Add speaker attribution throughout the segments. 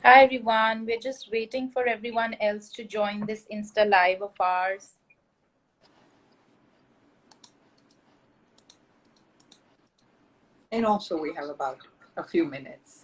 Speaker 1: Hi everyone, we're just waiting for everyone else to join this Insta Live of ours.
Speaker 2: And also we have about a few minutes.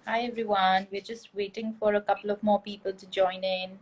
Speaker 1: Hi everyone, we're just waiting for a couple of more people to join in.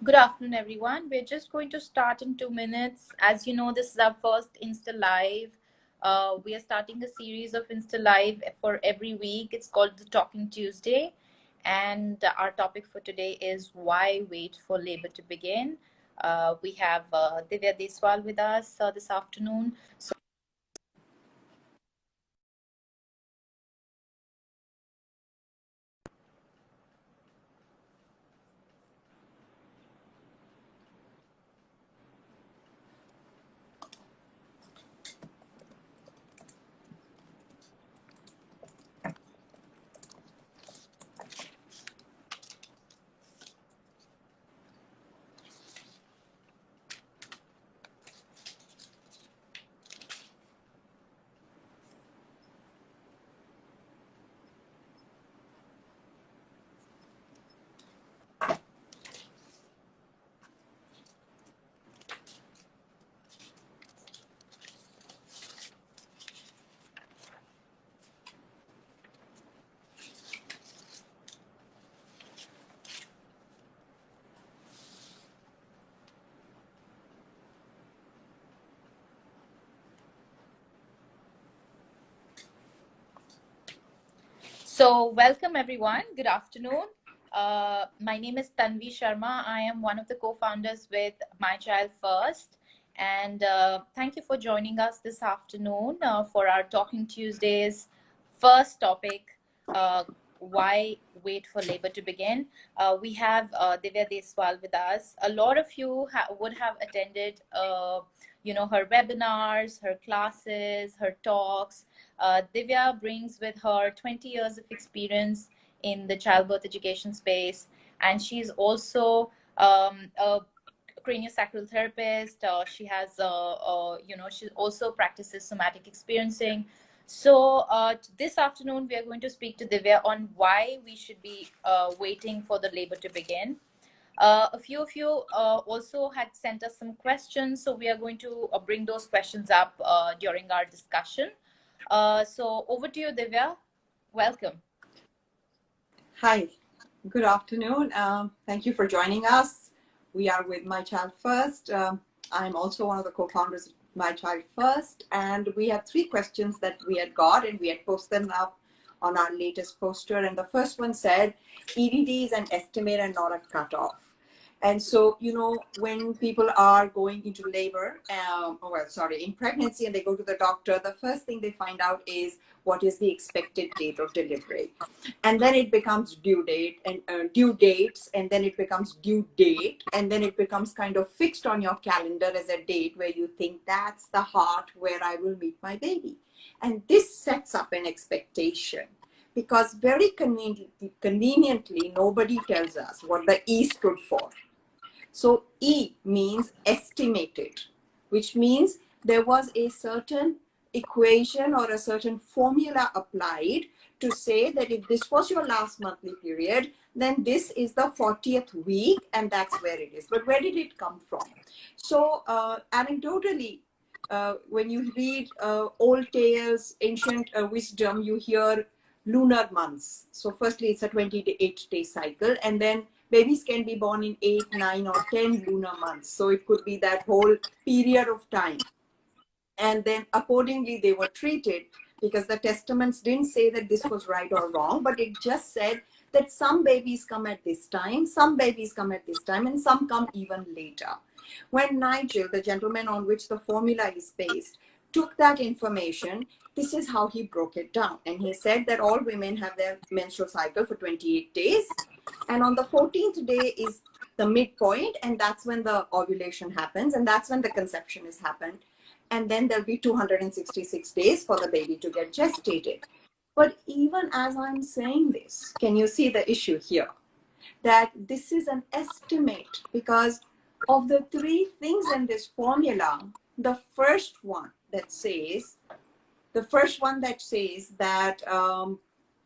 Speaker 1: Good afternoon everyone. We're just going to start in 2 minutes. As you know, this is our first Insta Live. We are starting a series of Insta Live for every week. It's called the Talking Tuesday. And our topic for today is why wait for labor to begin. We have Divya Deswal with us this afternoon. So, welcome everyone. Good afternoon. My name is Tanvi Sharma. I am one of the co-founders with My Child First, and thank you for joining us this afternoon for our Talking Tuesdays first topic. Why wait for labor to begin? We have Divya Deswal with us. A lot of you would have attended, her webinars, her classes, her talks. Divya brings with her 20 years of experience in the childbirth education space, and she's also a craniosacral therapist. She has, she also practices somatic experiencing. So this afternoon, we are going to speak to Divya on why we should be waiting for the labor to begin. A few of you also had sent us some questions, so we are going to bring those questions up during our discussion. So over to you, Divya. Welcome.
Speaker 2: Hi, good afternoon. Thank you for joining us. We are with My Child First. I'm also one of the co-founders of My Child First, and we had 3 questions that we had got, and we had posted them up on our latest poster. And the first one said, EDD is an estimate and not a cutoff. And so, when people are going into labor, in pregnancy, and they go to the doctor, the first thing they find out is what is the expected date of delivery. And then it becomes due date and due dates, and then it becomes due date, and then it becomes kind of fixed on your calendar as a date where you think that's the heart where I will meet my baby. And this sets up an expectation, because very conveniently, nobody tells us what the E stood for. So E means estimated, which means there was a certain equation or a certain formula applied to say that if this was your last monthly period, then this is the 40th week, and that's where it is. But where did it come from? So anecdotally, when you read old tales, ancient wisdom, you hear lunar months. So firstly, it's a 28-day cycle, and then babies can be born in 8, 9, or 10 lunar months. So it could be that whole period of time. And then accordingly, they were treated, because the testaments didn't say that this was right or wrong, but it just said that some babies come at this time, some babies come at this time, and some come even later. When Nigel, the gentleman on which the formula is based, took that information, this is how he broke it down. And he said that all women have their menstrual cycle for 28 days. And on the 14th day is the midpoint, and that's when the ovulation happens, and that's when the conception has happened. And then there'll be 266 days for the baby to get gestated. But even as I'm saying this, can you see the issue here? That this is an estimate, because of the three things in this formula, the first one that says that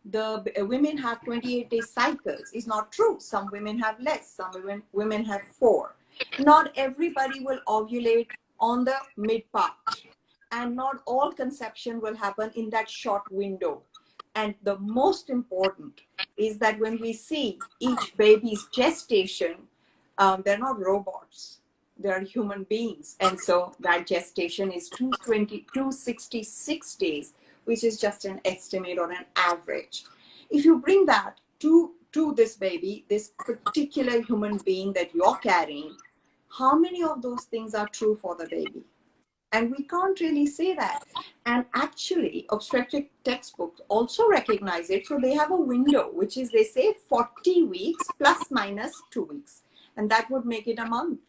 Speaker 2: the women have 28-day cycles is not true. Some women have less, some women have 4. Not everybody will ovulate on the mid part, and not all conception will happen in that short window. And the most important is that when we see each baby's gestation, they're not robots, they're human beings. And so that gestation is 266 days, which is just an estimate or an average. If you bring that to this baby, this particular human being that you're carrying, how many of those things are true for the baby? And we can't really say that. And actually, obstetric textbooks also recognize it. So they have a window, which is, they say 40 weeks plus minus 2 weeks. And that would make it a month.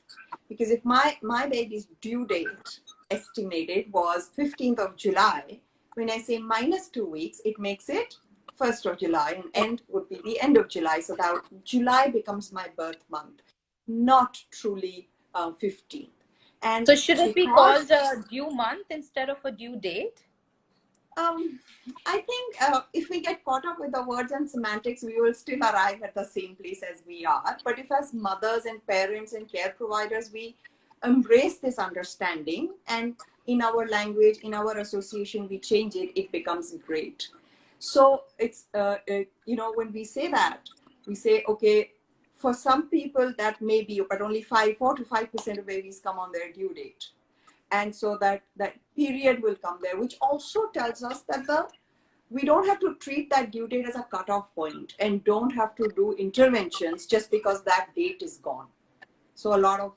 Speaker 2: Because if my baby's due date estimated was 15th of July, when I say minus 2 weeks, it makes it 1st of July, and end would be the end of July. So that July becomes my birth month, not truly 15th. And
Speaker 1: so should it be called a due month instead of a due date?
Speaker 2: I think if we get caught up with the words and semantics, we will still arrive at the same place as we are. But if as mothers and parents and care providers, we embrace this understanding, and in our language, in our association, we change it, it becomes great. So it's, when we say that, we say, okay, for some people that may be, but only 4 to 5% of babies come on their due date. And so that period will come there, which also tells us that we don't have to treat that due date as a cutoff point, and don't have to do interventions just because that date is gone. So a lot of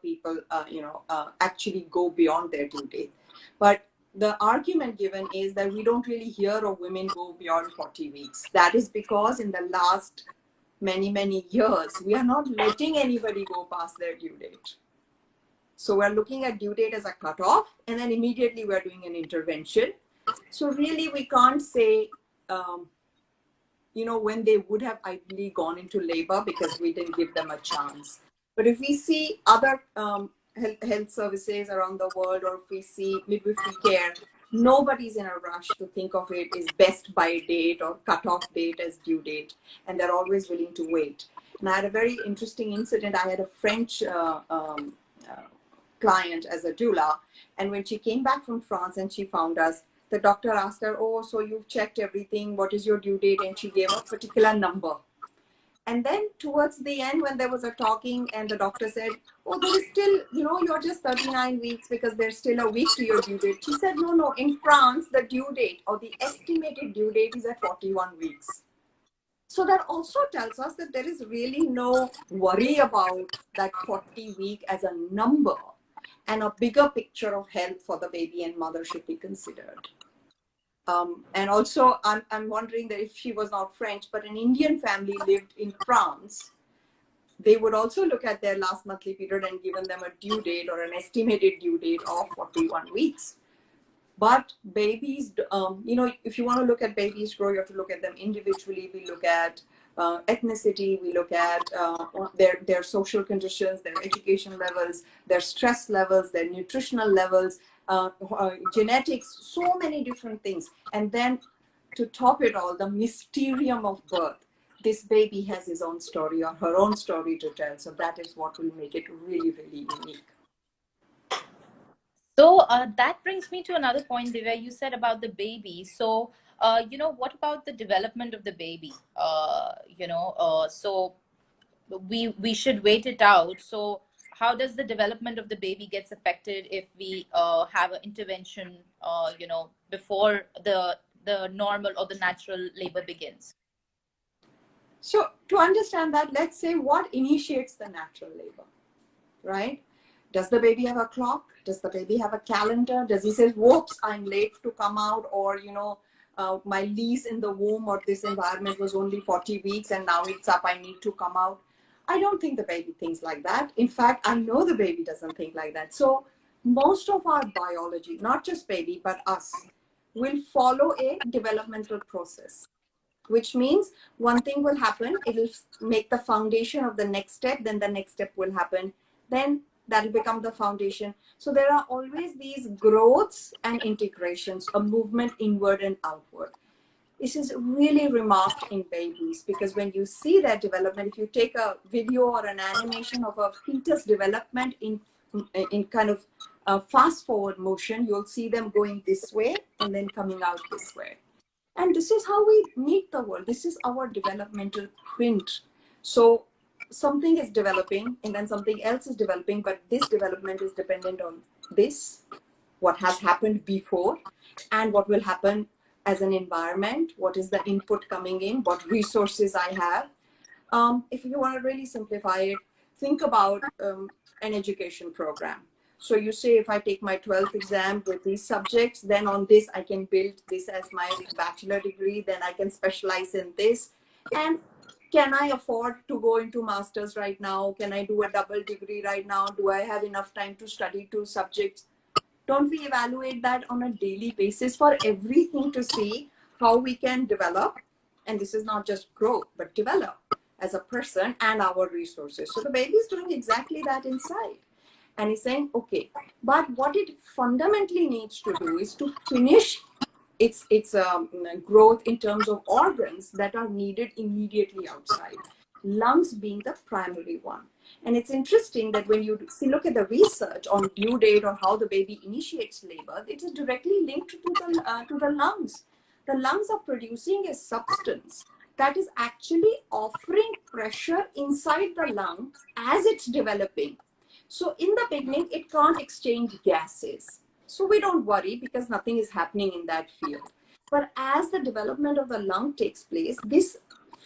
Speaker 2: people, actually go beyond their due date. But the argument given is that we don't really hear of women go beyond 40 weeks. That is because in the last many years, we are not letting anybody go past their due date. So we're looking at due date as a cutoff, and then immediately we're doing an intervention. So really, we can't say, when they would have ideally gone into labor, because we didn't give them a chance. But if we see other health services around the world, or if we see midwifery care, nobody's in a rush to think of it as best by date or cutoff date as due date. And they're always willing to wait. And I had a very interesting incident. I had a French client as a doula. And when she came back from France and she found us, the doctor asked her, oh, so you've checked everything. What is your due date? And she gave a particular number. And then towards the end, when there was a talking and the doctor said, oh, there is still, you're just 39 weeks because there's still a week to your due date. She said, no, no, in France, the due date or the estimated due date is at 41 weeks. So that also tells us that there is really no worry about that 40 week as a number, and a bigger picture of health for the baby and mother should be considered. And also, I'm wondering that if she was not French, but an Indian family lived in France, they would also look at their last monthly period and given them a due date or an estimated due date of 41 weeks. But babies, if you want to look at babies grow, you have to look at them individually. We look at ethnicity, we look at their social conditions, their education levels, their stress levels, their nutritional levels, genetics, so many different things. And then to top it all, the mysterium of birth. This baby has his own story or her own story to tell. So that is what will make it really, really unique.
Speaker 1: So that brings me to another point, Divya. You said about the baby. So, what about the development of the baby? So we should wait it out. So, how does the development of the baby gets affected if we have an intervention, before the normal or the natural labor begins?
Speaker 2: So to understand that, let's say what initiates the natural labor, right? Does the baby have a clock? Does the baby have a calendar? Does he say, whoops, I'm late to come out, or, my lease in the womb or this environment was only 40 weeks and now it's up, I need to come out? I don't think the baby thinks like that. In fact, I know the baby doesn't think like that. So most of our biology, not just baby, but us, will follow a developmental process, which means one thing will happen, it will make the foundation of the next step, then the next step will happen, then that will become the foundation. So there are always these growths and integrations, a movement inward and outward. This is really remarked in babies, because when you see that development, if you take a video or an animation of a fetus development in kind of fast forward motion, you'll see them going this way and then coming out this way. And this is how we meet the world. This is our developmental print. So something is developing and then something else is developing, but this development is dependent on this, what has happened before, and what will happen as an environment, what is the input coming in, what resources I have. If you want to really simplify it, think about an education program. So you say, if I take my 12th exam with these subjects, then on this, I can build this as my bachelor degree, then I can specialize in this. And can I afford to go into master's right now? Can I do a double degree right now? Do I have enough time to study 2 subjects? Don't we evaluate that on a daily basis for everything to see how we can develop? And this is not just growth, but develop as a person and our resources. So the baby is doing exactly that inside. And he's saying, okay, but what it fundamentally needs to do is to finish its growth in terms of organs that are needed immediately outside, lungs being the primary one. And it's interesting that when you look at the research on due date or how the baby initiates labor, it is directly linked to the lungs. The lungs are producing a substance that is actually offering pressure inside the lung as it's developing. So in the beginning, it can't exchange gases. So we don't worry because nothing is happening in that field. But as the development of the lung takes place, this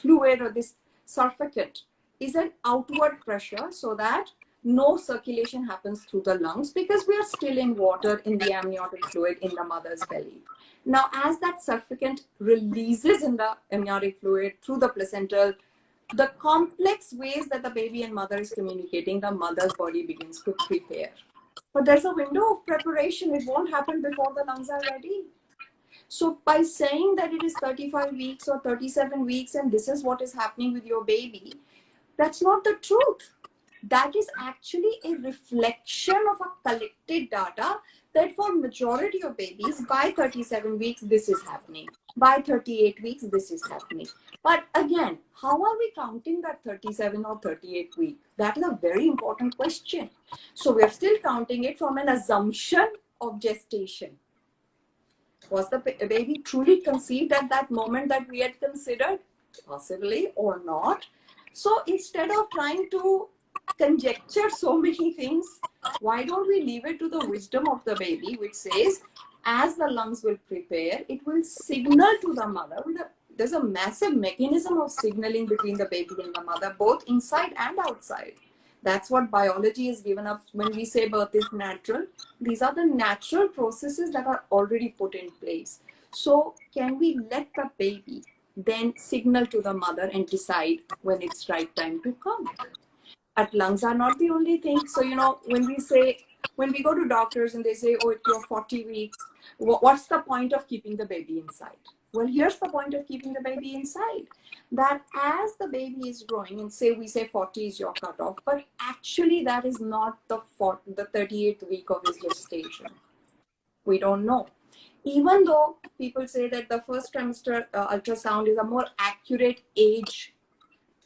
Speaker 2: fluid or this surfactant is an outward pressure so that no circulation happens through the lungs, because we are still in water in the amniotic fluid in the mother's belly. Now, as that surfactant releases in the amniotic fluid through the placental, the complex ways that the baby and mother is communicating, the mother's body begins to prepare. But there's a window of preparation. It won't happen before the lungs are ready. So by saying that it is 35 weeks or 37 weeks and this is what is happening with your baby, that's not the truth. That is actually a reflection of a collected data that for majority of babies, by 37 weeks, this is happening. By 38 weeks, this is happening. But again, how are we counting that 37 or 38 week? That is a very important question. So we're still counting it from an assumption of gestation. Was the baby truly conceived at that moment that we had considered? Possibly or not. So instead of trying to conjecture so many things, why don't we leave it to the wisdom of the baby, which says, as the lungs will prepare, it will signal to the mother. There's a massive mechanism of signaling between the baby and the mother, both inside and outside. That's what biology is given up when we say birth is natural. These are the natural processes that are already put in place. So can we let the baby then signal to the mother and decide when it's right time to come? But lungs are not the only thing. So, when we go to doctors and they say, oh, you're 40 weeks, what's the point of keeping the baby inside? Well, here's the point of keeping the baby inside. That as the baby is growing, and we say 40 is your cutoff, but actually that is not the 38th week of his gestation. We don't know. Even though people say that the first trimester ultrasound is a more accurate age,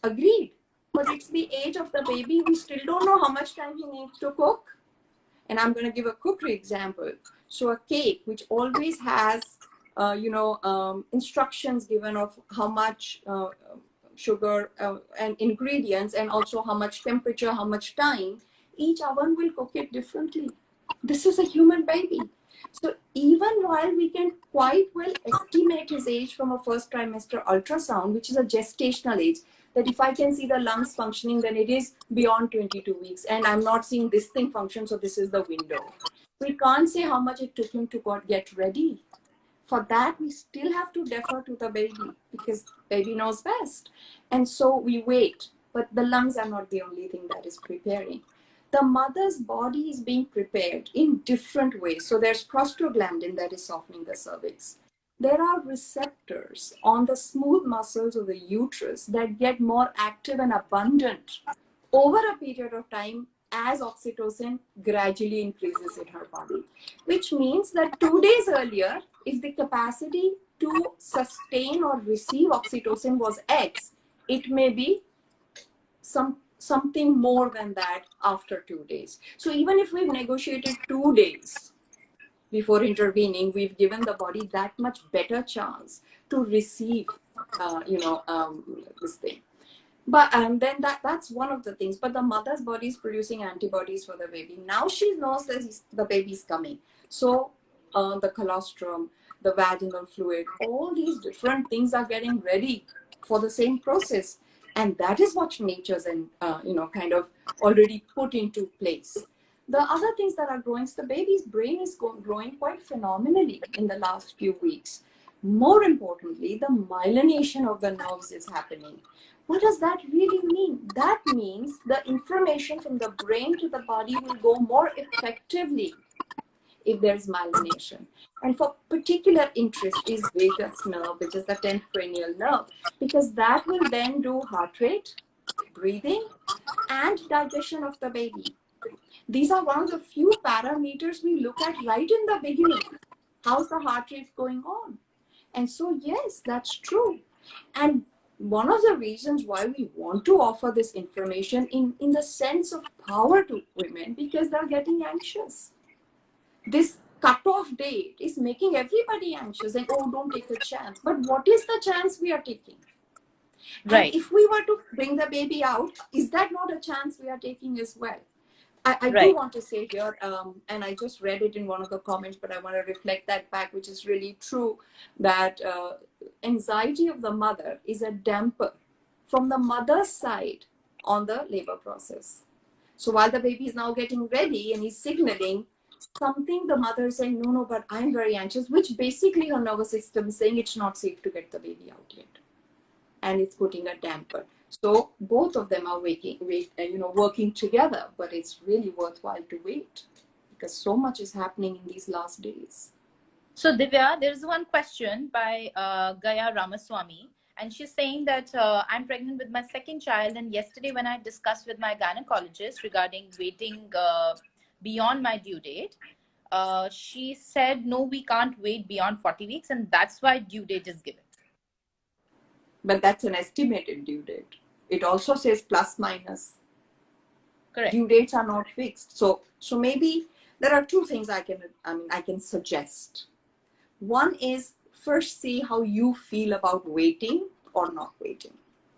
Speaker 2: agreed, but it's the age of the baby. We still don't know how much time he needs to cook. And I'm going to give a cookery example. So a cake, which always has, instructions given of how much sugar and ingredients, and also how much temperature, how much time, each oven will cook it differently. This is a human baby. So even while we can quite well estimate his age from a first trimester ultrasound, which is a gestational age, that if I can see the lungs functioning, then it is beyond 22 weeks. And I'm not seeing this thing function, so this is the window. We can't say how much it took him to get ready. For that, we still have to defer to the baby, because baby knows best. And so we wait. But the lungs are not the only thing that is preparing. The mother's body is being prepared in different ways. So there's prostaglandin that is softening the cervix. There are receptors on the smooth muscles of the uterus that get more active and abundant over a period of time as oxytocin gradually increases in her body, which means that 2 days earlier, if the capacity to sustain or receive oxytocin was X, it may be something more than that after 2 days. So even if we've negotiated 2 days before intervening, we've given the body that much better chance to receive, this thing. But then that's one of the things. But the mother's body is producing antibodies for the baby. Now she knows that the baby's coming. So the colostrum, the vaginal fluid, all these different things are getting ready for the same process. And that is what nature's kind of already put into place. The other things that are growing, the baby's brain is growing quite phenomenally in the last few weeks. More importantly, the myelination of the nerves is happening. What does that really mean? That means the information from the brain to the body will go more effectively if there's myelination. And for particular interest is vagus nerve, which is the 10th cranial nerve, because that will then do heart rate, breathing, and digestion of the baby. These are one of the few parameters we look at right in the beginning. How's the heart rate going on? And so, yes, that's true. And one of the reasons why we want to offer this information in the sense of power to women, because they're getting anxious. This cutoff date is making everybody anxious and, oh, don't take a chance. But what is the chance we are taking? Right. And if we were to bring the baby out, is that not a chance we are taking as well? I do want to say here, and I just read it in one of the comments, but I want to reflect that back, which is really true, that anxiety of the mother is a damper from the mother's side on the labor process. So while the baby is now getting ready and he's signaling something, the mother is saying, no, but I'm very anxious, which basically her nervous system is saying it's not safe to get the baby out yet. And it's putting a damper. So both of them are working together, but it's really worthwhile to wait because so much is happening in these last days.
Speaker 1: So Divya, there's one question by Gaya Ramaswamy, and she's saying that I'm pregnant with my second child, and yesterday when I discussed with my gynecologist regarding waiting beyond my due date, she said, no, we can't wait beyond 40 weeks, and that's why due date is given.
Speaker 2: But that's an estimated due date. It also says plus minus.
Speaker 1: Correct.
Speaker 2: Due dates are not fixed. So maybe there are two things I can suggest. One is first see how you feel about waiting or not waiting.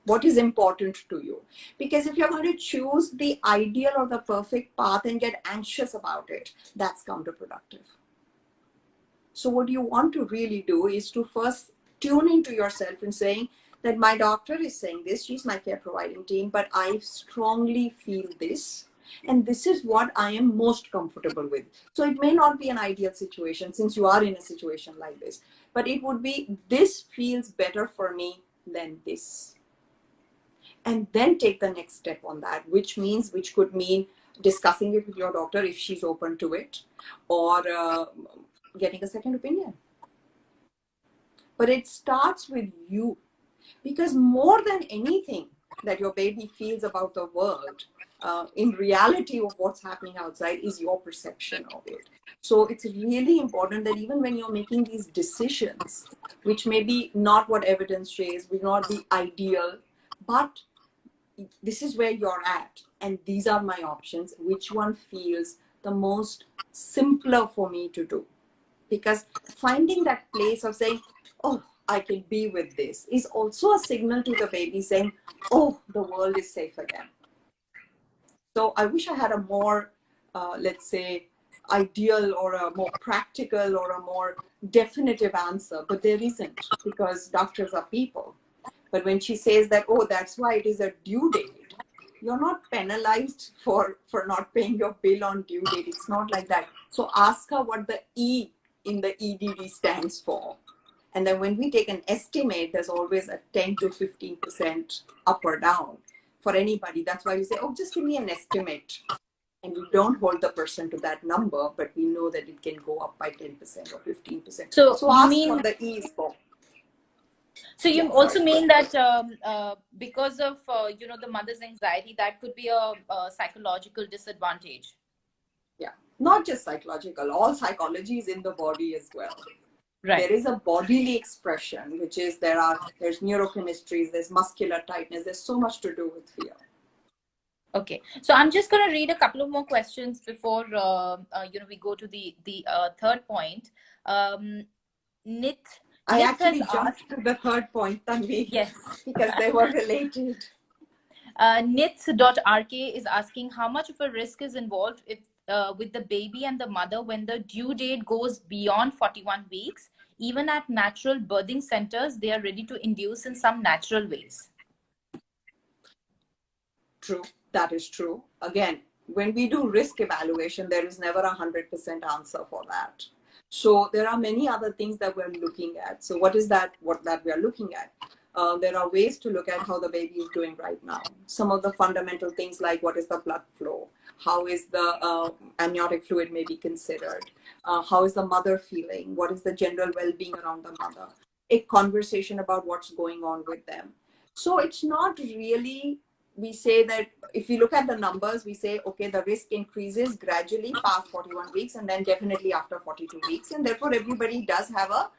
Speaker 2: What is important to you? Because if you're going to choose the ideal or the perfect path and get anxious about it, that's counterproductive. So what you want to really do is to first tune into yourself and saying that my doctor is saying this, she's my care providing team, but I strongly feel this. And this is what I am most comfortable with. So it may not be an ideal situation since you are in a situation like this, but it would be, this feels better for me than this. And then take the next step on that, which could mean discussing it with your doctor if she's open to it, or getting a second opinion. But it starts with you, because more than anything that your baby feels about the world, in reality of what's happening outside is your perception of it. So it's really important that even when you're making these decisions, which may be not what evidence says, will not be ideal, but this is where you're at, and these are my options, which one feels the most simpler for me to do? Because finding that place of saying, oh, I can be with this, is also a signal to the baby saying, oh, the world is safe again. So I wish I had a more, let's say, ideal or a more practical or a more definitive answer, but there isn't, because doctors are people. But when she says that, oh, that's why it is a due date, you're not penalized for not paying your bill on due date. It's not like that. So ask her what the E in the EDD stands for. And then when we take an estimate, there's always a 10 to 15% up or down for anybody. That's why we say, oh, just give me an estimate. And we don't hold the person to that number, but we know that it can go up by 10% or 15%. So ask what the E is for.
Speaker 1: So you also mean that because of the mother's anxiety, that could be a psychological disadvantage.
Speaker 2: Yeah, not just psychological. All psychology is in the body as well. Right. There is a bodily expression, which is there's neurochemistries, there's muscular tightness. There's so much to do with fear.
Speaker 1: Okay, so I'm just going to read a couple of more questions before we go to the third point.
Speaker 2: I actually jumped to the third point, Tanvi.
Speaker 1: Yes.
Speaker 2: Because they were related.
Speaker 1: Nith.rk is asking how much of a risk is involved with the baby and the mother when the due date goes beyond 41 weeks. Even at natural birthing centers, they are ready to induce in some natural ways.
Speaker 2: True. That is true. Again, when we do risk evaluation, there is never 100% answer for that. So there are many other things that we're looking at. So what is that we are looking at? There are ways to look at how the baby is doing right now. Some of the fundamental things like what is the blood flow? How is the amniotic fluid may be considered? How is the mother feeling? What is the general well-being around the mother? A conversation about what's going on with them. So it's not really, we say that if you look at the numbers, we say, okay, the risk increases gradually past 41 weeks and then definitely after 42 weeks. And therefore, everybody does have a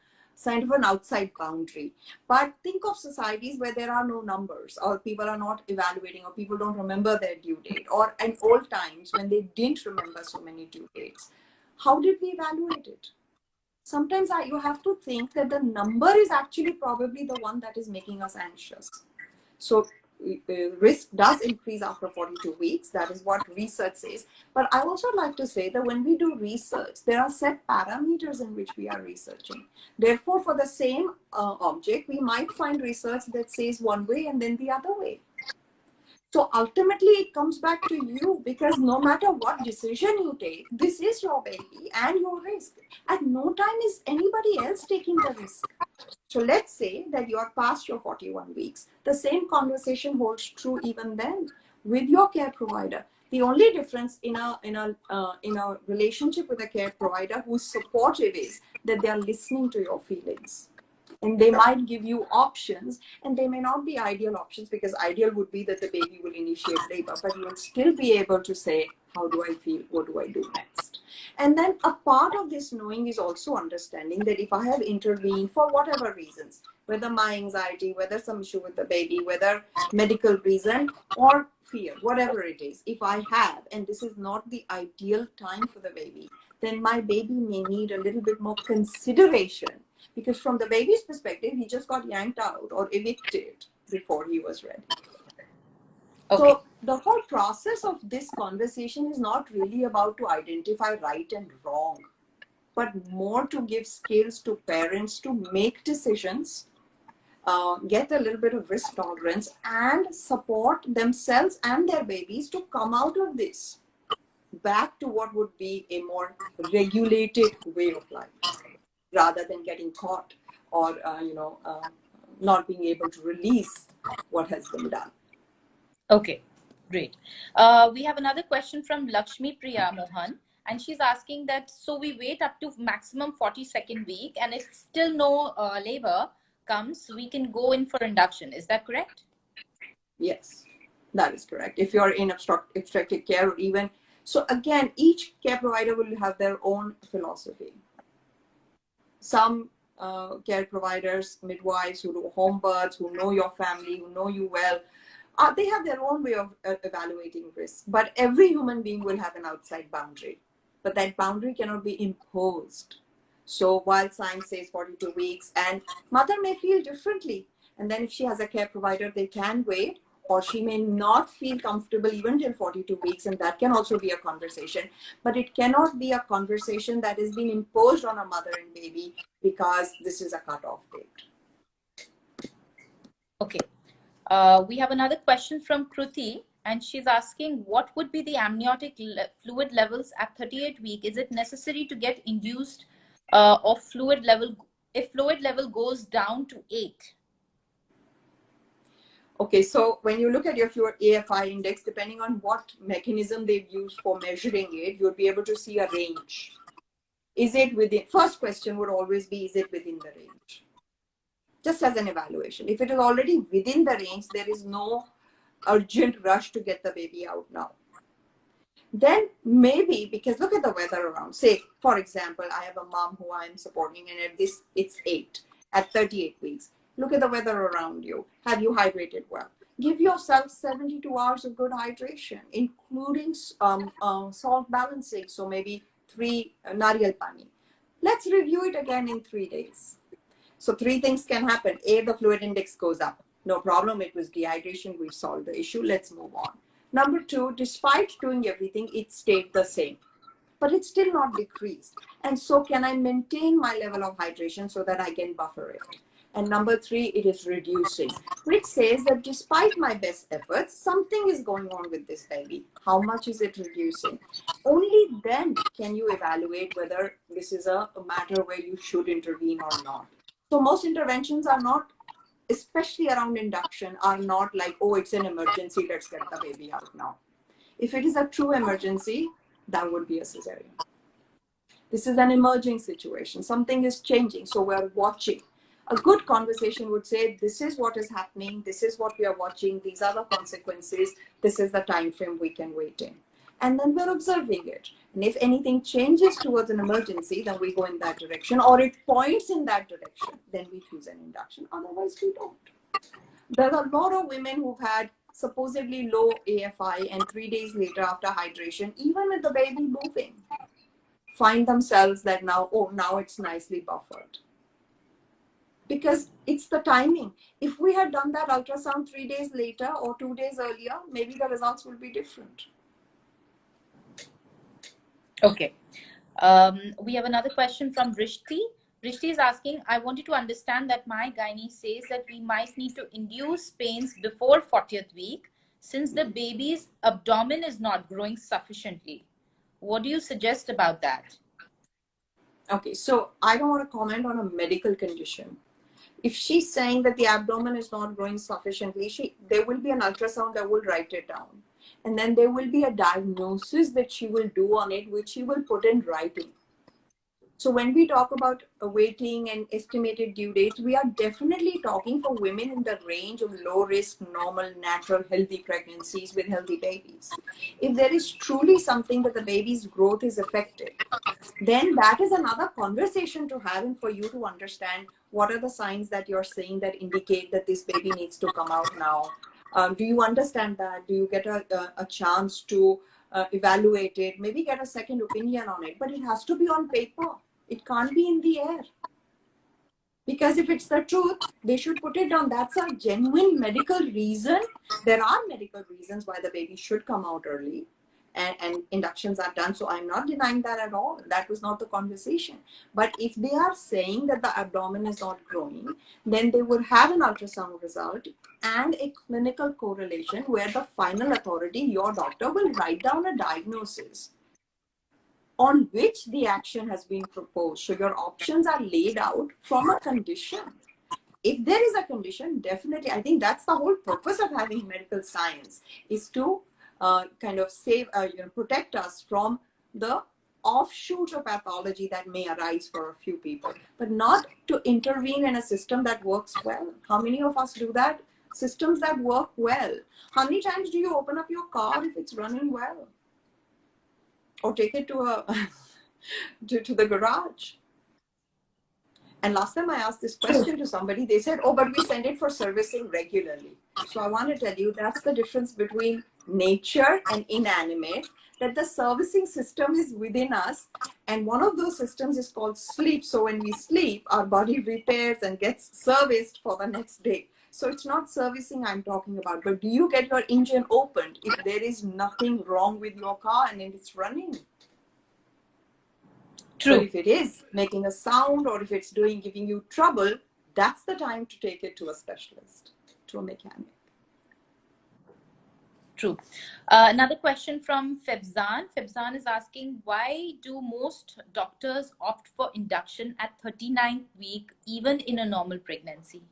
Speaker 2: kind of an outside boundary. But think of societies where there are no numbers, or people are not evaluating, or people don't remember their due date, or in old times when they didn't remember so many due dates. How did we evaluate it? Sometimes you have to think that the number is actually probably the one that is making us anxious. So risk does increase after 42 weeks. That is what research says. But I also like to say that when we do research, there are set parameters in which we are researching. Therefore, for the same object, we might find research that says one way and then the other way. So ultimately, it comes back to you, because no matter what decision you take, this is your baby and your risk. At no time is anybody else taking the risk. So let's say that you are past your 41 weeks. The same conversation holds true even then with your care provider. The only difference in a relationship with a care provider who's supportive is that they are listening to your feelings. And they might give you options, and they may not be ideal options, because ideal would be that the baby will initiate labor, but you will still be able to say, how do I feel? What do I do next? And then a part of this knowing is also understanding that if I have intervened for whatever reasons, whether my anxiety, whether some issue with the baby, whether medical reason or fear, whatever it is, if I have, and this is not the ideal time for the baby, then my baby may need a little bit more consideration. Because from the baby's perspective, he just got yanked out or evicted. before he was ready.
Speaker 1: Okay.
Speaker 2: So the whole process of this conversation is not really about to identify right and wrong, but more to give skills to parents to make decisions, get a little bit of risk tolerance, and support themselves and their babies to come out of this back to what would be a more regulated way of life, rather than getting caught or not being able to release what has been done.
Speaker 1: Okay, great. We have another question from Lakshmi Priya Mohan, and she's asking that, so we wait up to maximum 42nd week, and if still no labor comes, we can go in for induction. Is that correct?
Speaker 2: Yes, that is correct. If you're in obstetric care, or even, so again, each care provider will have their own philosophy. Some care providers, midwives who do home births, who know your family, who know you well, they have their own way of evaluating risk. But every human being will have an outside boundary. But that boundary cannot be imposed. So while science says 42 weeks, and mother may feel differently. And then if she has a care provider, they can wait, or she may not feel comfortable even till 42 weeks. And that can also be a conversation. But it cannot be a conversation that is being imposed on a mother and baby because this is a cutoff date.
Speaker 1: Okay. We have another question from Kruti, and she's asking, what would be the amniotic fluid levels at 38 week? Is it necessary to get induced of fluid level if fluid level goes down to 8?
Speaker 2: Okay, so when you look at your AFI index, depending on what mechanism they've used for measuring it, you'll be able to see a range. Is it within, first question would always be, is it within the range? Just as an evaluation. If it is already within the range, there is no urgent rush to get the baby out now. Then maybe, because look at the weather around. Say, for example, I have a mom who I'm supporting, and at this, it's 8 at 38 weeks. Look at the weather around you. Have you hydrated well? Give yourself 72 hours of good hydration, including salt balancing. So maybe 3 nariyal pani. Let's review it again in 3 days. So 3 things can happen. A, the fluid index goes up. No problem. It was dehydration. We've solved the issue. Let's move on. Number 2, despite doing everything, it stayed the same, but it's still not decreased. And so can I maintain my level of hydration so that I can buffer it? And number 3, it is reducing, which says that despite my best efforts, something is going on with this baby. How much is it reducing? Only then can you evaluate whether this is a matter where you should intervene or not. So most interventions are not, especially around induction, are not like, oh, it's an emergency, let's get the baby out now. If it is a true emergency, that would be a cesarean. This is an emerging situation. Something is changing, so we're watching. A good conversation would say, this is what is happening, this is what we are watching, these are the consequences, this is the time frame we can wait in. And then we're observing it. And if anything changes towards an emergency, then we go in that direction, or it points in that direction, then we choose an induction. Otherwise, we don't. There are a lot of women who've had supposedly low AFI, and 3 days later after hydration, even with the baby moving, find themselves that now, oh, now it's nicely buffered. Because it's the timing. If we had done that ultrasound 3 days later or 2 days earlier, maybe the results will be different.
Speaker 1: Okay. We have another question from Rishti. Rishti is asking, I wanted to understand that my gynae says that we might need to induce pains before 40th week since the baby's abdomen is not growing sufficiently. What do you suggest about that?
Speaker 2: Okay, so I don't want to comment on a medical condition. If she's saying that the abdomen is not growing sufficiently, there will be an ultrasound that will write it down. And then there will be a diagnosis that she will do on it, which she will put in writing. So when we talk about waiting and estimated due dates, we are definitely talking for women in the range of low risk, normal, natural, healthy pregnancies with healthy babies. If there is truly something that the baby's growth is affected, then that is another conversation to have, and for you to understand what are the signs that you're seeing that indicate that this baby needs to come out now. Do you understand that? Do you get a chance to evaluate it, maybe get a second opinion on it? But it has to be on paper. It can't be in the air. Because if it's the truth, they should put it down. That's a genuine medical reason. There are medical reasons why the baby should come out early, and inductions are done. So I'm not denying that at all. That was not the conversation. But if they are saying that the abdomen is not growing, then they will have an ultrasound result and a clinical correlation where the final authority, your doctor, will write down a diagnosis on which the action has been proposed. So your options are laid out from a condition. If there is a condition, definitely, I think that's the whole purpose of having medical science, is to kind of save, protect us from the offshoots of pathology that may arise for a few people, but not to intervene in a system that works well. How many of us do that? Systems that work well. How many times do you open up your car if it's running well? Or take it to a to the garage? And last time I asked this question to somebody, they said, oh, but we send it for servicing regularly. So I want to tell you, that's the difference between nature and inanimate, that the servicing system is within us. And one of those systems is called sleep. So when we sleep, our body repairs and gets serviced for the next day. So it's not servicing I'm talking about, but do you get your engine opened if there is nothing wrong with your car and it's running?
Speaker 1: True.
Speaker 2: So if it is making a sound, or if it's giving you trouble, that's the time to take it to a specialist, to a mechanic.
Speaker 1: True. Another question from Febzan. Febzan is asking, why do most doctors opt for induction at 39th week, even in a normal pregnancy?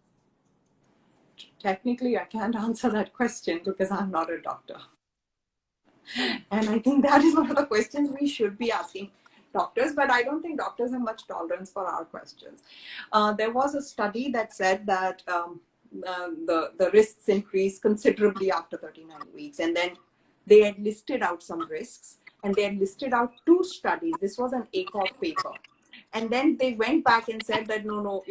Speaker 2: Technically, I can't answer that question because I'm not a doctor. And I think that is one of the questions we should be asking doctors, but I don't think doctors have much tolerance for our questions. There was a study that said that the risks increase considerably after 39 weeks. And then they had listed out some risks, and they had listed out 2 studies. This was an ACOG paper. And then they went back and said that, no,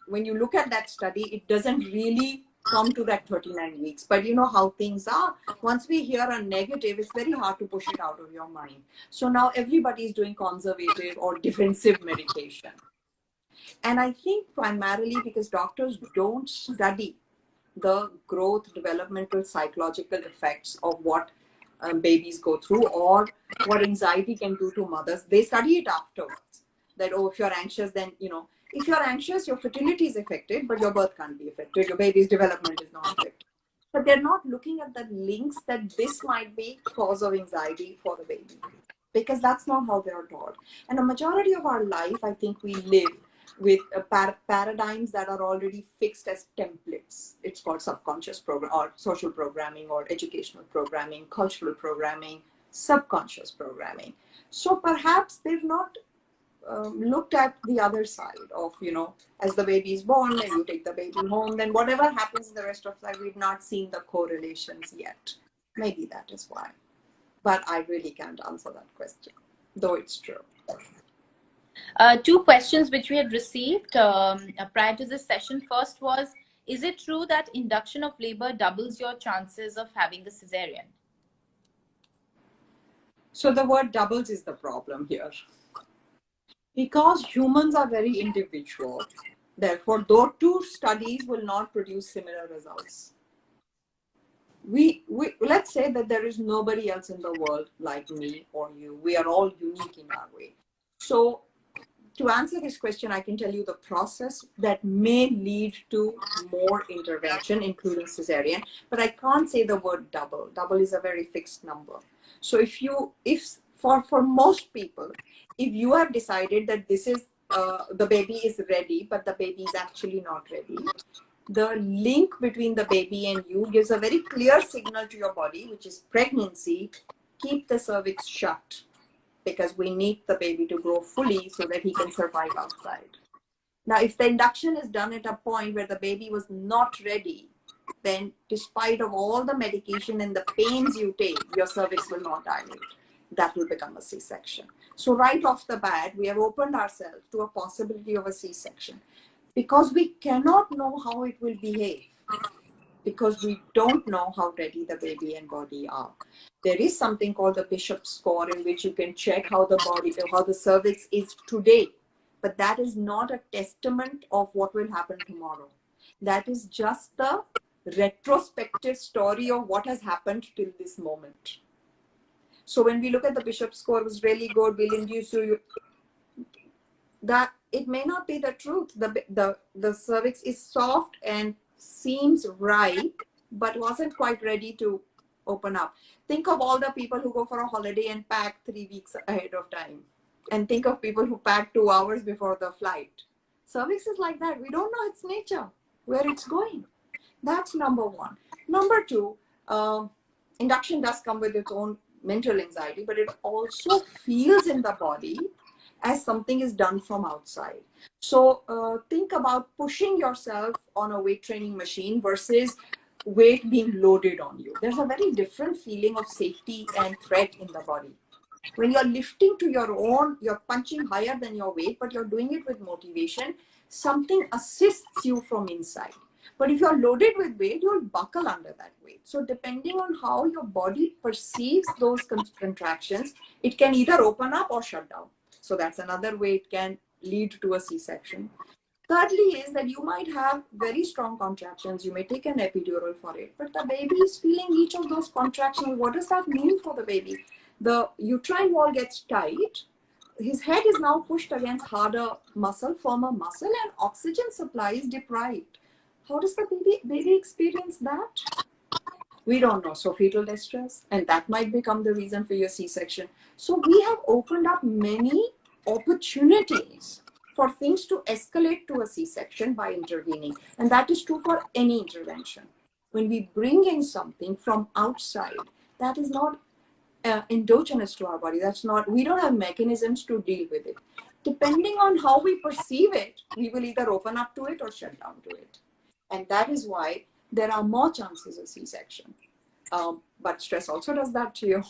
Speaker 2: when you look at that study, it doesn't really come to that 39 weeks. But you know how things are. Once we hear a negative, it's very hard to push it out of your mind. So now everybody is doing conservative or defensive medication. And I think primarily because doctors don't study the growth, developmental, psychological effects of what babies go through, or what anxiety can do to mothers. They study it afterwards. That, oh, if you're anxious, then, if you're anxious, your fertility is affected, but your birth can't be affected. Your baby's development is not affected. But they're not looking at the links that this might be cause of anxiety for the baby, because that's not how they're taught. And a majority of our life, I think we live with paradigms that are already fixed as templates. It's called subconscious program, or social programming, or educational programming, cultural programming, subconscious programming. So perhaps they've not looked at the other side of, as the baby is born, then you take the baby home, then whatever happens in the rest of life, we've not seen the correlations yet. Maybe that is why. But I really can't answer that question, though it's true.
Speaker 1: 2 questions which we had received prior to this session. First was, is it true that induction of labor doubles your chances of having a cesarean?
Speaker 2: So the word doubles is the problem here. Because humans are very individual, therefore, those 2 studies will not produce similar results. We let's say that there is nobody else in the world like me or you. We are all unique in our way. So to answer this question, I can tell you the process that may lead to more intervention, including cesarean, but I can't say the word double. Double is a very fixed number. So if for most people, if you have decided that this is the baby is ready, but the baby is actually not ready, the link between the baby and you gives a very clear signal to your body, which is pregnancy. Keep the cervix shut, because we need the baby to grow fully so that he can survive outside. Now, if the induction is done at a point where the baby was not ready, then despite of all the medication and the pains you take, your cervix will not dilate. That will become a C-section. So right off the bat, we have opened ourselves to a possibility of a C-section, because we cannot know how it will behave, because we don't know how ready the baby and body are. There is something called the Bishop score, in which you can check how the body, how the cervix is today, but that is not a testament of what will happen tomorrow. That is just the retrospective story of what has happened till this moment. So when we look at the Bishop's score, was really good, will induce you, that it may not be the truth. The cervix is soft and seems ripe, but wasn't quite ready to open up. Think of all the people who go for a holiday and pack 3 weeks ahead of time. And think of people who pack 2 hours before the flight. Cervix is like that. We don't know its nature, where it's going. That's number one. Number two, induction does come with its own mental anxiety, but it also feels in the body as something is done from outside. So think about pushing yourself on a weight training machine versus weight being loaded on you. There's a very different feeling of safety and threat in the body. When you're lifting to your own, you're punching higher than your weight, but you're doing it with motivation. Something assists you from inside. But if you're loaded with weight, you'll buckle under that weight. So depending on how your body perceives those contractions, it can either open up or shut down. So that's another way it can lead to a C-section. Thirdly is that you might have very strong contractions. You may take an epidural for it, but the baby is feeling each of those contractions. What does that mean for the baby? The uterine wall gets tight. His head is now pushed against harder muscle, firmer muscle, and oxygen supply is deprived. How does the baby experience that? We don't know. So fetal distress, and that might become the reason for your C-section. So we have opened up many opportunities for things to escalate to a C-section by intervening. And that is true for any intervention. When we bring in something from outside, that is not endogenous to our body. That's not, we don't have mechanisms to deal with it. Depending on how we perceive it, we will either open up to it or shut down to it. And that is why there are more chances of C-section. But stress also does that to you.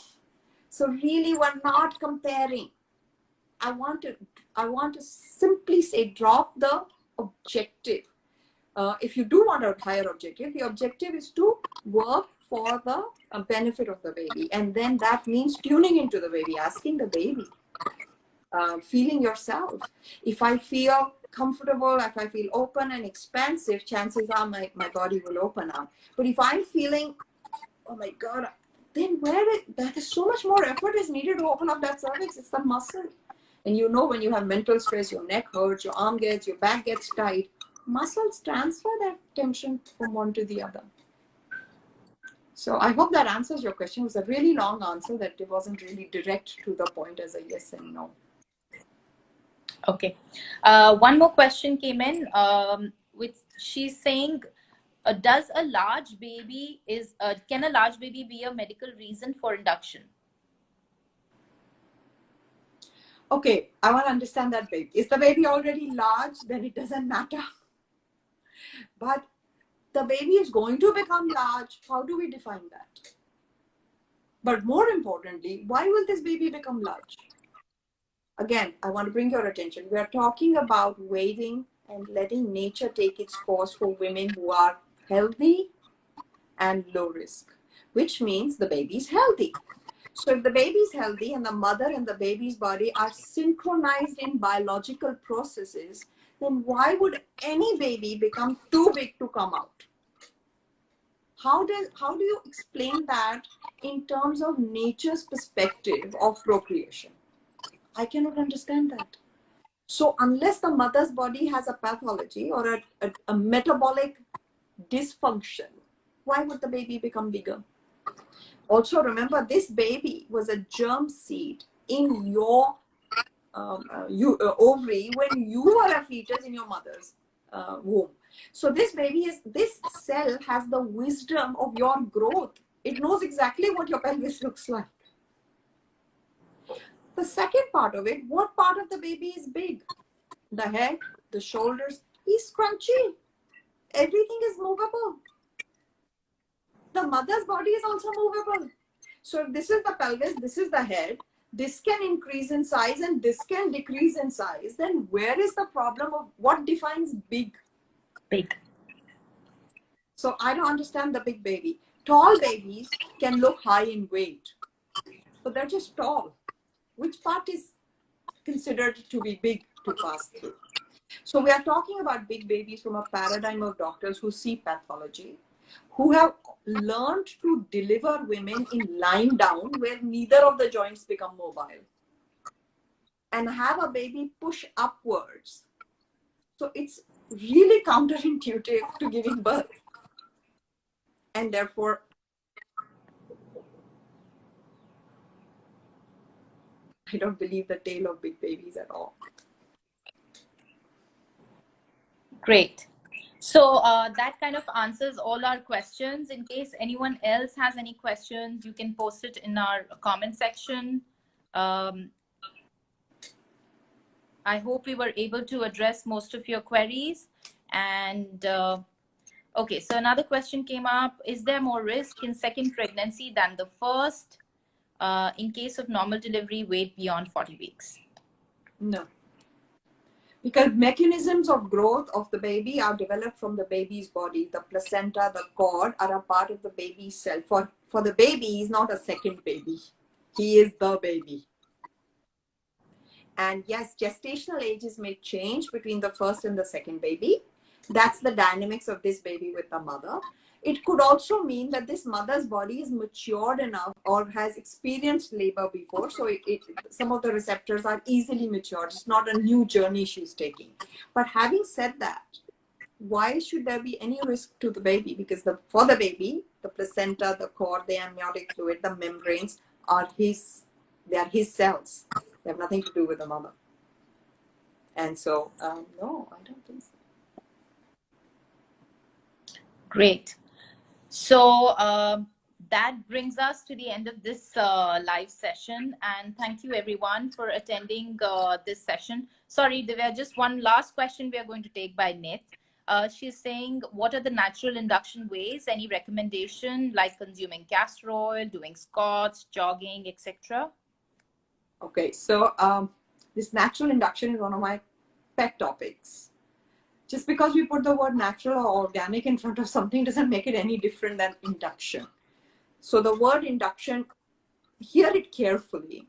Speaker 2: So really, we're not comparing. I want to simply say, drop the objective. If you do want a higher objective, the objective is to work for the benefit of the baby. And then that means tuning into the baby, asking the baby, feeling yourself. If I feel comfortable, if I feel open and expansive, chances are my body will open up. But if I'm feeling, oh my God, then that is so much more effort is needed to open up that cervix. It's the muscle. And you know, when you have mental stress, your neck hurts, your back gets tight. Muscles transfer that tension from one to the other. So I hope that answers your question. It was a really long answer that it wasn't really direct to the point as a yes and no.
Speaker 1: Okay. One more question came in, which she's saying, can a large baby be a medical reason for induction?
Speaker 2: Okay, I want to understand that baby. Is the baby already large? Then it doesn't matter. But the baby is going to become large. How do we define that? But more importantly, why will this baby become large? Again, I want to bring your attention. We are talking about waiting and letting nature take its course for women who are healthy and low risk, which means the baby is healthy. So if the baby is healthy and the mother and the baby's body are synchronized in biological processes, then why would any baby become too big to come out? How do you explain that in terms of nature's perspective of procreation? I cannot understand that. So unless the mother's body has a pathology or a metabolic dysfunction, why would the baby become bigger? Also, remember, this baby was a germ seed in your ovary when you were a fetus in your mother's womb. So this cell has the wisdom of your growth. It knows exactly what your pelvis looks like. The second part of it, what part of the baby is big? The head, the shoulders, is scrunchy. Everything is movable. The mother's body is also movable. So if this is the pelvis, this is the head, this can increase in size and this can decrease in size, then where is the problem of what defines big?
Speaker 1: Big.
Speaker 2: So I don't understand the big baby. Tall babies can look high in weight, but they're just tall. Which part is considered to be big to pass through. So we are talking about big babies from a paradigm of doctors who see pathology, who have learned to deliver women in lying down where neither of the joints become mobile, and have a baby push upwards. So it's really counterintuitive to giving birth. And therefore, I don't believe the tale of big babies at all.
Speaker 1: Great. So that kind of answers all our questions. In case anyone else has any questions, you can post it in our comment section. I hope we were able to address most of your queries. And okay, so another question came up. Is there more risk in second pregnancy than the first? In case of normal delivery, wait beyond 40 weeks?
Speaker 2: No. Because mechanisms of growth of the baby are developed from the baby's body. The placenta, the cord are a part of the baby's cell. For the baby, he's not a second baby. He is the baby. And yes, gestational ages may change between the first and the second baby. That's the dynamics of this baby with the mother. It could also mean that this mother's body is matured enough or has experienced labor before. So some of the receptors are easily matured. It's not a new journey she's taking. But having said that, why should there be any risk to the baby? Because for the baby, the placenta, the cord, the amniotic fluid, the membranes are his cells. They have nothing to do with the mother. And so, no, I don't think so.
Speaker 1: Great. So that brings us to the end of this live session. And thank you everyone for attending this session. Sorry, Divya, just one last question we are going to take by Nith. She's saying, what are the natural induction ways? Any recommendation like consuming castor oil, doing squats, jogging, etc.?
Speaker 2: Okay, so this natural induction is one of my pet topics. Just because we put the word natural or organic in front of something doesn't make it any different than induction. So the word induction, hear it carefully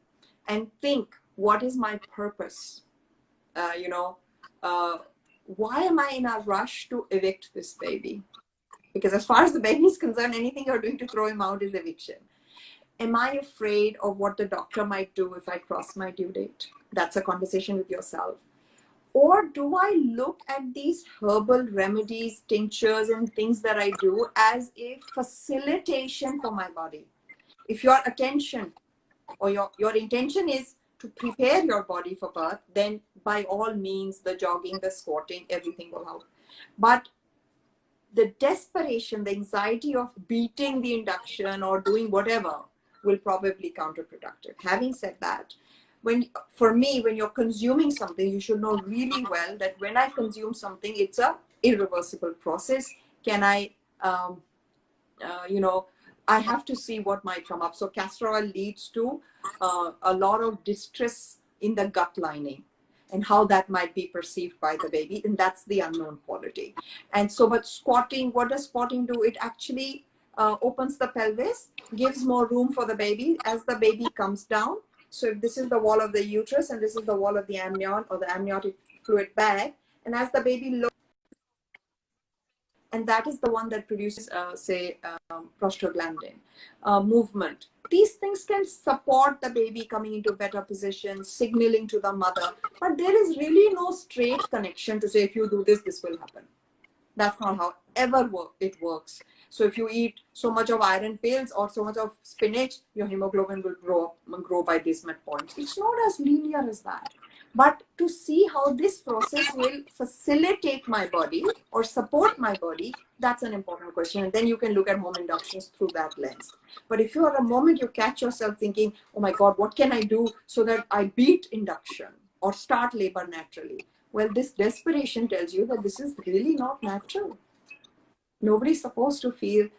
Speaker 2: and think, what is my purpose? Why am I in a rush to evict this baby? Because as far as the baby is concerned, anything you're doing to throw him out is eviction. Am I afraid of what the doctor might do if I cross my due date? That's a conversation with yourself. Or do I look at these herbal remedies, tinctures, and things that I do as a facilitation for my body? If your attention or your intention is to prepare your body for birth, then by all means, the jogging, the squatting, everything will help. But the desperation, the anxiety of beating the induction or doing whatever will probably be counterproductive. Having said that, for me, when you're consuming something, you should know really well that when I consume something, it's a irreversible process. Can I, I have to see what might come up. So castor oil leads to a lot of distress in the gut lining and how that might be perceived by the baby. And that's the unknown quality. And so, but squatting, what does squatting do? It actually opens the pelvis, gives more room for the baby as the baby comes down. So if this is the wall of the uterus and this is the wall of the amnion or the amniotic fluid bag, and as the baby looks, and that is the one that produces, prostaglandin movement. These things can support the baby coming into better position, signaling to the mother. But there is really no straight connection to say, if you do this, this will happen. That's not how it works. So if you eat so much of iron pills or so much of spinach, your hemoglobin will grow by this much points. It's not as linear as that. But to see how this process will facilitate my body or support my body, that's an important question. And then you can look at home inductions through that lens. But if you are a moment you catch yourself thinking, oh my God, what can I do so that I beat induction or start labor naturally? Well, this desperation tells you that this is really not natural. Nobody's supposed to feel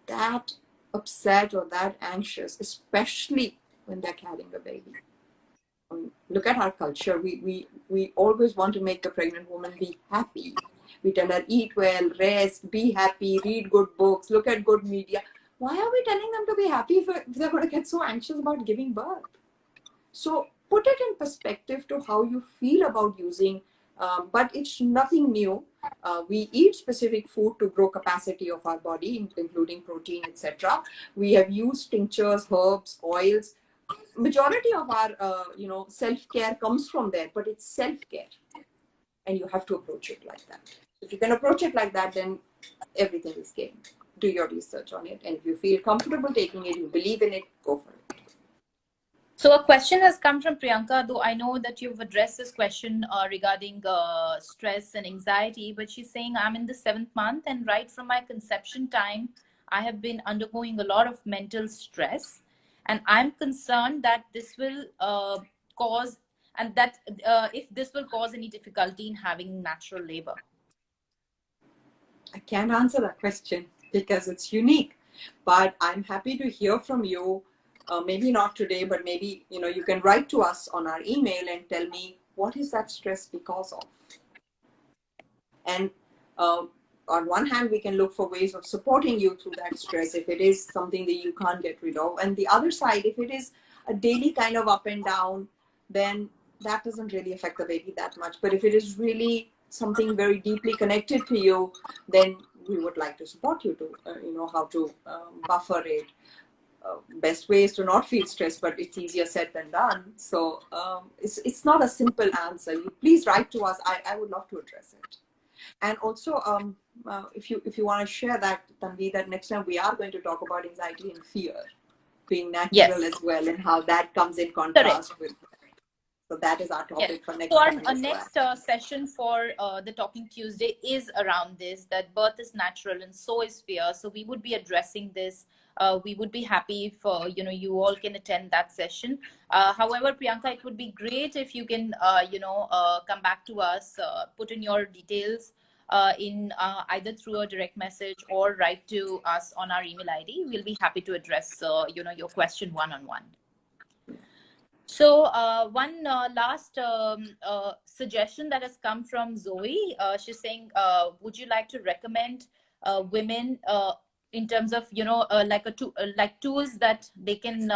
Speaker 2: that upset or that anxious, especially when they're carrying a baby. Look at our culture. We always want to make the pregnant woman be happy. We tell her, eat well, rest, be happy, read good books, look at good media. Why are we telling them to be happy if they're going to get so anxious about giving birth? So put it in perspective to how you feel about using, but it's nothing new. We eat specific food to grow capacity of our body, including protein, etc. We have used tinctures, herbs, oils. Majority of our, self-care comes from there, but it's self-care, and you have to approach it like that. If you can approach it like that, then everything is game. Do your research on it, and if you feel comfortable taking it, you believe in it, go for it.
Speaker 1: So a question has come from Priyanka, though I know that you've addressed this question regarding stress and anxiety, but she's saying, I'm in the 7th month, and right from my conception time, I have been undergoing a lot of mental stress, and I'm concerned that this will cause, and that if this will cause any difficulty in having natural labor.
Speaker 2: I can't answer that question because it's unique, but I'm happy to hear from you. Maybe not today, but maybe, you can write to us on our email and tell me, what is that stress because of? And on one hand, we can look for ways of supporting you through that stress if it is something that you can't get rid of. And the other side, if it is a daily kind of up and down, then that doesn't really affect the baby that much. But if it is really something very deeply connected to you, then we would like to support you to, how to buffer it. Best way is to not feel stressed, but it's easier said than done. So it's not a simple answer. You please write to us. I would love to address it. And also, if you want to share that, Tanvi, that next time we are going to talk about anxiety and fear being natural as well, and how that comes in contrast with. So that is our topic for next time.
Speaker 1: So our next session for the Talking Tuesday is around this, that birth is natural and so is fear. So we would be addressing this. We would be happy if you all can attend that session. However, Priyanka, it would be great if you can come back to us, put in your details in either through a direct message or write to us on our email ID. We'll be happy to address your question one-on-one. So one last suggestion that has come from Zoe. She's saying, would you like to recommend women in terms of like tools that they can?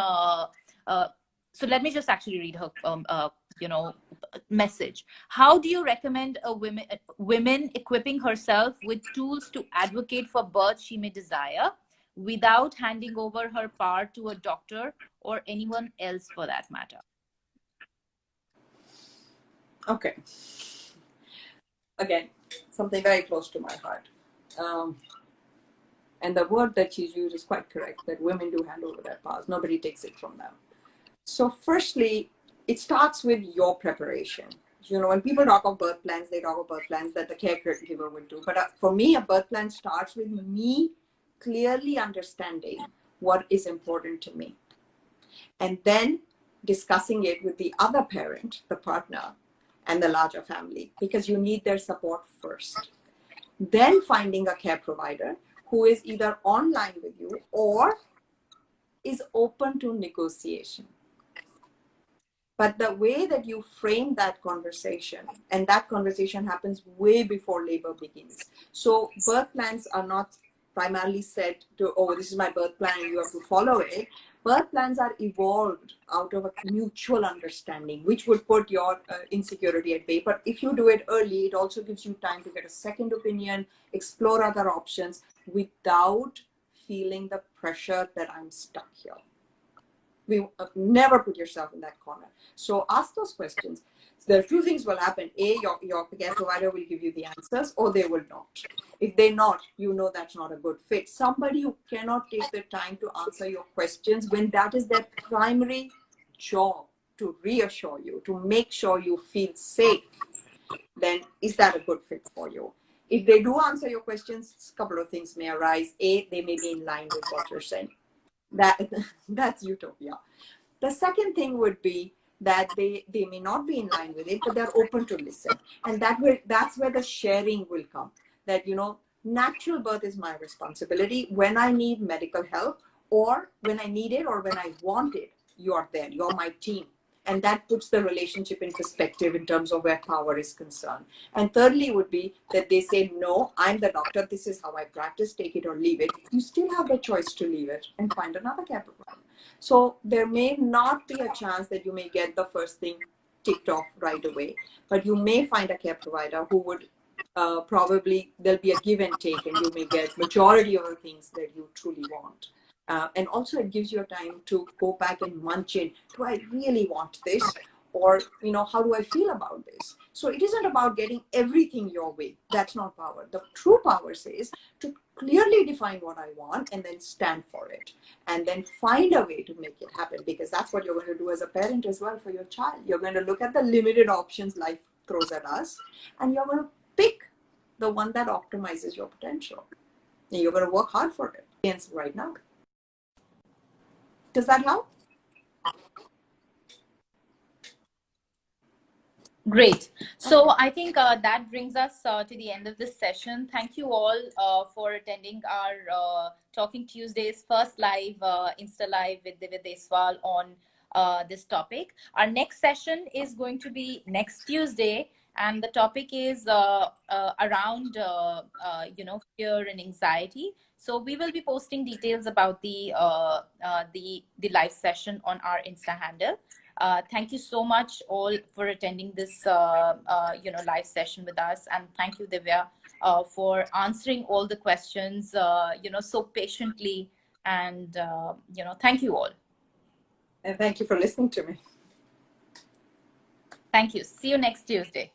Speaker 1: So let me just actually read her message. How do you recommend a women equipping herself with tools to advocate for birth she may desire, without handing over her power to a doctor or anyone else for that matter?
Speaker 2: Okay. Again, something very close to my heart. And the word that she's used is quite correct, that women do hand over their powers. Nobody takes it from them. So firstly, it starts with your preparation. When people talk of birth plans, they talk of birth plans that the caregiver will do. But for me, a birth plan starts with me clearly understanding what is important to me, and then discussing it with the other parent, the partner, and the larger family, because you need their support first. Then finding a care provider who is either online with you or is open to negotiation. But the way that you frame that conversation, and that conversation happens way before labor begins. So birth plans are not primarily said to, oh, this is my birth plan and you have to follow it. Birth plans are evolved out of a mutual understanding, which would put your insecurity at bay. But if you do it early, it also gives you time to get a second opinion, explore other options without feeling the pressure that I'm stuck here. Never put yourself in that corner. So ask those questions. So there are two things will happen. A, your care provider will give you the answers, or they will not. If they're not, that's not a good fit. Somebody who cannot take the time to answer your questions when that is their primary job, to reassure you, to make sure you feel safe, then is that a good fit for you? If they do answer your questions, a couple of things may arise. A, they may be in line with what you're saying. That's utopia. The second thing would be that they may not be in line with it, but they're open to listen. And that's where the sharing will come. That, natural birth is my responsibility. When I need medical help, or when I need it, or when I want it, you're there. You're my team. And that puts the relationship in perspective in terms of where power is concerned. And thirdly would be that they say, no, I'm the doctor. This is how I practice. Take it or leave it. You still have the choice to leave it and find another care provider. So there may not be a chance that you may get the first thing ticked off right away, but you may find a care provider who would probably, there'll be a give and take, and you may get majority of the things that you truly want. And also it gives you time to go back and munch in, do I really want this? Or, how do I feel about this? So it isn't about getting everything your way. That's not power. The true power says to clearly define what I want and then stand for it. And then find a way to make it happen, because that's what you're going to do as a parent as well for your child. You're going to look at the limited options life throws at us, and you're going to pick the one that optimizes your potential. And you're going to work hard for it. Right now. Does that help?
Speaker 1: Great. So I think that brings us to the end of this session. Thank you all for attending our Talking Tuesdays first live, Insta Live with Divya Deswal on this topic. Our next session is going to be next Tuesday, and the topic is around fear and anxiety. So we will be posting details about the live session on our Insta handle. Thank you so much all for attending this live session with us, and thank you, Divya, for answering all the questions so patiently, and thank you all.
Speaker 2: And thank you for listening to me.
Speaker 1: Thank you. See you next Tuesday.